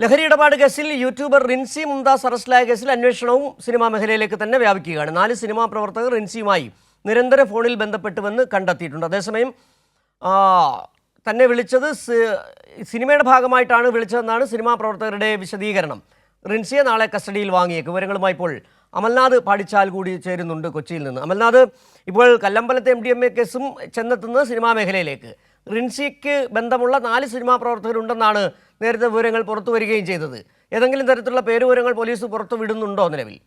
ലഹരി ഇടപാട് കേസിൽ യൂട്യൂബർ റിൻസി മുംതാസ് അറസ്റ്റിലായ കേസിൽ അന്വേഷണവും സിനിമാ മേഖലയിലേക്ക് തന്നെ വ്യാപിക്കുകയാണ്. 4 സിനിമാ പ്രവർത്തകർ റിൻസിയുമായി നിരന്തര ഫോണിൽ ബന്ധപ്പെട്ടുവെന്ന് കണ്ടെത്തിയിട്ടുണ്ട്. അതേസമയം തന്നെ വിളിച്ചത് സിനിമയുടെ ഭാഗമായിട്ടാണ് വിളിച്ചതെന്നാണ് സിനിമാ പ്രവർത്തകരുടെ വിശദീകരണം. റിൻസിയെ നാളെ കസ്റ്റഡിയിൽ വാങ്ങിയേക്കും. വിവരങ്ങളുമായി ഇപ്പോൾ അമൽനാഥ് പാടിച്ചാൽ കൂടി ചേരുന്നുണ്ട് കൊച്ചിയിൽ നിന്ന്. അമൽനാഥ്, ഇപ്പോൾ കല്ലമ്പലത്തെ MDMA കേസും ചെന്നെത്തുന്നത് സിനിമാ മേഖലയിലേക്ക്. റിൻസിക്ക് ബന്ധമുള്ള 4 സിനിമാ പ്രവർത്തകരുണ്ടെന്നാണ് നേരത്തെ വിവരങ്ങൾ പുറത്തു വരികയും ചെയ്തത്. ഏതെങ്കിലും തരത്തിലുള്ള പേരുവിവരങ്ങൾ പോലീസ് പുറത്തു വിടുന്നുണ്ടോ നിലവിൽ?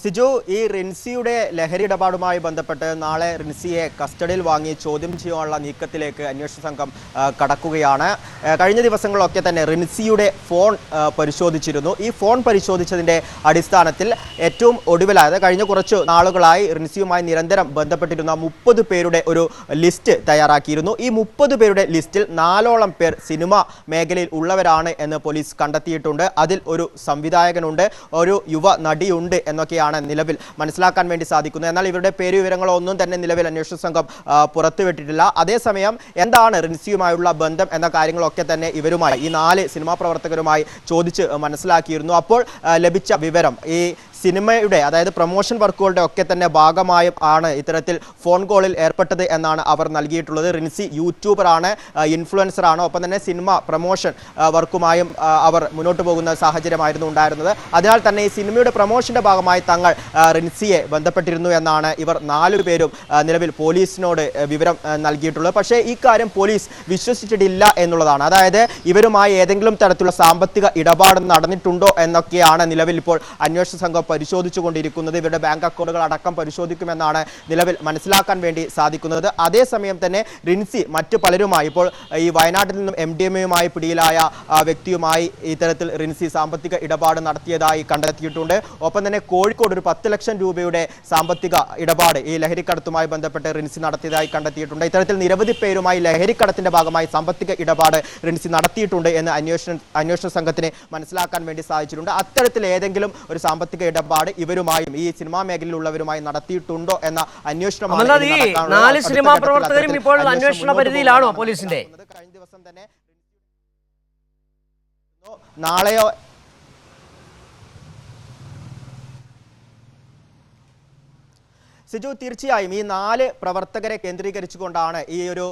സിജു, ഈ റിൻസിയുടെ ലഹരി ഇടപാടുമായി ബന്ധപ്പെട്ട് നാളെ റിൻസിയെ കസ്റ്റഡിയിൽ വാങ്ങി ചോദ്യം ചെയ്യാനുള്ള നീക്കത്തിലേക്ക് അന്വേഷണ സംഘം കടക്കുകയാണ്. കഴിഞ്ഞ ദിവസങ്ങളിലൊക്കെ തന്നെ റിൻസിയുടെ ഫോൺ പരിശോധിച്ചിരുന്നു. ഈ ഫോൺ പരിശോധിച്ചതിൻ്റെ അടിസ്ഥാനത്തിൽ ഏറ്റവും ഒടുവിലായത് കഴിഞ്ഞ കുറച്ച് നാളുകളായി റിൻസിയുമായി നിരന്തരം ബന്ധപ്പെട്ടിരുന്ന 30 പേരുടെ ഒരു ലിസ്റ്റ് തയ്യാറാക്കിയിരുന്നു. ഈ 30 പേരുടെ ലിസ്റ്റിൽ 4ഓളം പേർ സിനിമ മേഖലയിൽ ഉള്ളവരാണ് എന്ന് പോലീസ് കണ്ടെത്തിയിട്ടുണ്ട്. അതിൽ ഒരു സംവിധായകനുണ്ട്, ഒരു യുവ നടിയുണ്ട് എന്നൊക്കെയാണ് നിലവിൽ മനസ്സിലാക്കാൻ വേണ്ടി സാധിക്കുന്നത്. എന്നാൽ ഇവരുടെ പേര് വിവരങ്ങളോ ഒന്നും തന്നെ നിലവിൽ അന്വേഷണ സംഘം പുറത്തുവിട്ടിട്ടില്ല. അതേസമയം എന്താണ് റിൻസിയുമായുള്ള ബന്ധം എന്ന കാര്യങ്ങളൊക്കെ തന്നെ ഇവരുമായി, ഈ 4 സിനിമാ പ്രവർത്തകരുമായി ചോദിച്ച് മനസ്സിലാക്കിയിരുന്നു. അപ്പോൾ ലഭിച്ച വിവരം ഈ സിനിമയുടെ, അതായത് പ്രൊമോഷൻ വർക്കുകളുടെ ഒക്കെ തന്നെ ഭാഗമായും ആണ് ഇത്തരത്തിൽ ഫോൺ കോളിൽ ഏർപ്പെട്ടത് എന്നാണ് അവർ നൽകിയിട്ടുള്ളത്. റിൻസി യൂട്യൂബറാണ്, ഇൻഫ്ലുവൻസറാണ്, ഒപ്പം തന്നെ സിനിമ പ്രൊമോഷൻ വർക്കുമായും അവർ മുന്നോട്ട് പോകുന്ന സാഹചര്യമായിരുന്നു ഉണ്ടായിരുന്നത്. അതിനാൽ തന്നെ ഈ സിനിമയുടെ പ്രൊമോഷന്റെ ഭാഗമായി തങ്ങൾ റിൻസിയെ ബന്ധപ്പെട്ടിരുന്നു എന്നാണ് ഇവർ 4 പേരും നിലവിൽ പോലീസിനോട് വിവരം നൽകിയിട്ടുള്ളത്. പക്ഷേ ഈ കാര്യം പോലീസ് വിശ്വസിച്ചിട്ടില്ല എന്നുള്ളതാണ്. അതായത് ഇവരുമായി ഏതെങ്കിലും തരത്തിലുള്ള സാമ്പത്തിക ഇടപാട് നടന്നിട്ടുണ്ടോ എന്നൊക്കെയാണ് നിലവിൽ ഇപ്പോൾ അന്വേഷണ സംഘം പരിശോധിച്ചുകൊണ്ടിരിക്കുന്നത്. ഇവരുടെ ബാങ്ക് അക്കൗണ്ടുകൾ അടക്കം പരിശോധിക്കുമെന്നാണ് നിലവിൽ മനസ്സിലാക്കാൻ വേണ്ടി സാധിക്കുന്നത്. അതേസമയം തന്നെ റിൻസി മറ്റു പലരുമായി, ഇപ്പോൾ ഈ വയനാട്ടിൽ നിന്നും MDMAയുമായി പിടിയിലായ വ്യക്തിയുമായി ഇത്തരത്തിൽ റിൻസി സാമ്പത്തിക ഇടപാട് നടത്തിയതായി കണ്ടെത്തിയിട്ടുണ്ട്. ഒപ്പം തന്നെ കോഴിക്കോട് ഒരു 10 ലക്ഷം രൂപയുടെ സാമ്പത്തിക ഇടപാട് ഈ ലഹരിക്കടത്തുമായി ബന്ധപ്പെട്ട് റിൻസി നടത്തിയതായി കണ്ടെത്തിയിട്ടുണ്ട്. ഇത്തരത്തിൽ നിരവധി പേരുമായി ലഹരിക്കടത്തിന്റെ ഭാഗമായി സാമ്പത്തിക ഇടപാട് റിൻസി നടത്തിയിട്ടുണ്ട് എന്ന് അന്വേഷണ സംഘത്തിന് മനസ്സിലാക്കാൻ വേണ്ടി സാധിച്ചിട്ടുണ്ട്. അത്തരത്തിൽ ഏതെങ്കിലും ഒരു സാമ്പത്തിക ഇടപാട് ഇവരുമായും ഈ സിനിമാ മേഖലയിലുള്ളവരുമായി നടത്തിയിട്ടുണ്ടോ എന്ന അന്വേഷണം 4 സിനിമാ പ്രവർത്തകരും ഇപ്പോൾ അന്വേഷണ പരിധിയിലാണോ പോലീസിന്റെ? കഴിഞ്ഞ ദിവസം തന്നെ നാളെയോ സിജു, തീർച്ചയായും ഈ 4 പ്രവർത്തകരെ കേന്ദ്രീകരിച്ചുകൊണ്ടാണ് ഈ ഒരു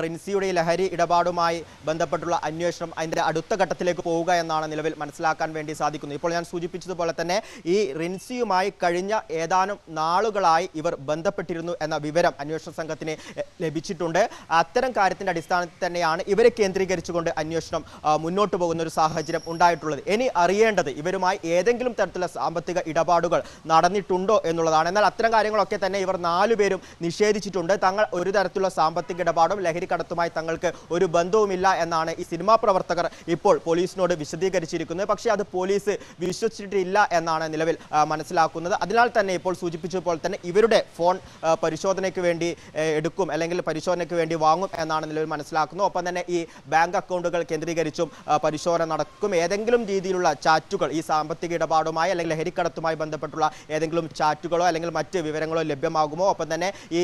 റിൻസിയുടെ ലഹരി ഇടപാടുമായി ബന്ധപ്പെട്ടുള്ള അന്വേഷണം അതിൻ്റെ അടുത്ത ഘട്ടത്തിലേക്ക് പോവുക എന്നാണ് നിലവിൽ മനസ്സിലാക്കാൻ വേണ്ടി സാധിക്കുന്നത്. ഇപ്പോൾ ഞാൻ സൂചിപ്പിച്ചതുപോലെ തന്നെ ഈ റിൻസിയുമായി കഴിഞ്ഞ ഏതാനും നാളുകളായി ഇവർ ബന്ധപ്പെട്ടിരുന്നു എന്ന വിവരം അന്വേഷണ സംഘത്തിന് ലഭിച്ചിട്ടുണ്ട്. അത്തരം കാര്യത്തിൻ്റെ അടിസ്ഥാനത്തിൽ തന്നെയാണ് ഇവരെ കേന്ദ്രീകരിച്ചുകൊണ്ട് അന്വേഷണം മുന്നോട്ട് പോകുന്ന ഒരു സാഹചര്യം ഉണ്ടായിട്ടുള്ളത്. ഇനി അറിയേണ്ടത് ഇവരുമായി ഏതെങ്കിലും തരത്തിലുള്ള സാമ്പത്തിക ഇടപാടുകൾ നടന്നിട്ടുണ്ടോ എന്നുള്ളതാണ്. എന്നാൽ അത്തരം കാര്യങ്ങളൊക്കെ ഇവർ 4 പേരും നിഷേധിച്ചിട്ടുണ്ട്. തങ്ങൾ ഒരു തരത്തിലുള്ള സാമ്പത്തിക ഇടപാടും ലഹരി കടത്തുമായി തങ്ങൾക്ക് ഒരു ബന്ധവുമില്ല എന്നാണ് ഈ സിനിമാ പ്രവർത്തകർ ഇപ്പോൾ പോലീസിനോട് വിശദീകരിച്ചിരിക്കുന്നത്. പക്ഷേ അത് പോലീസ് വിശ്വസിച്ചിട്ടില്ല എന്നാണ് നിലവിൽ മനസ്സിലാക്കുന്നത്. അതിനാൽ തന്നെ ഇപ്പോൾ സൂചിപ്പിച്ചതുപോലെ തന്നെ ഇവരുടെ ഫോൺ പരിശോധനയ്ക്ക് വേണ്ടി എടുക്കും, അല്ലെങ്കിൽ പരിശോധനയ്ക്ക് വേണ്ടി വാങ്ങും എന്നാണ് നിലവിൽ മനസ്സിലാക്കുന്നത്. ഒപ്പം തന്നെ ഈ ബാങ്ക് അക്കൗണ്ടുകൾ കേന്ദ്രീകരിച്ചും പരിശോധന നടക്കും. ഏതെങ്കിലും രീതിയിലുള്ള ചാറ്റുകൾ ഈ സാമ്പത്തിക ഇടപാടുമായി അല്ലെങ്കിൽ ലഹരിക്കടത്തുമായി ബന്ധപ്പെട്ടുള്ള ഏതെങ്കിലും ചാറ്റുകളോ അല്ലെങ്കിൽ മറ്റ് വിവരങ്ങളോ ലഭ്യമാകുമോ, ഒപ്പം തന്നെ ഈ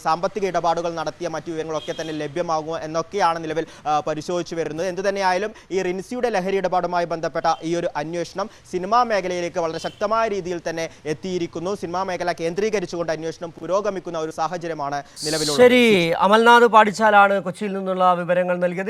സാമ്പത്തിക ഇടപാടുകൾ നടത്തിയ മറ്റു വിവരങ്ങളൊക്കെ തന്നെ ലഭ്യമാകുമോ എന്നൊക്കെയാണ് നിലവിൽ പരിശോധിച്ചു വരുന്നത്. എന്തു തന്നെയായാലും ഈ റിൻസിയുടെ ലഹരി ഇടപാടുമായി ബന്ധപ്പെട്ട ഈ ഒരു അന്വേഷണം സിനിമാ മേഖലയിലേക്ക് വളരെ ശക്തമായ രീതിയിൽ തന്നെ എത്തിയിരിക്കുന്നു. സിനിമാ മേഖല കേന്ദ്രീകരിച്ചുകൊണ്ട് അന്വേഷണം പുരോഗമിക്കുന്ന ഒരു സാഹചര്യമാണ് നിലവിലുള്ളത്. ശരി, അമൽനാഥ് പാടിച്ചാലാണ് കൊച്ചിയിൽ നിന്നുള്ള വിവരങ്ങൾ നൽകിയത്.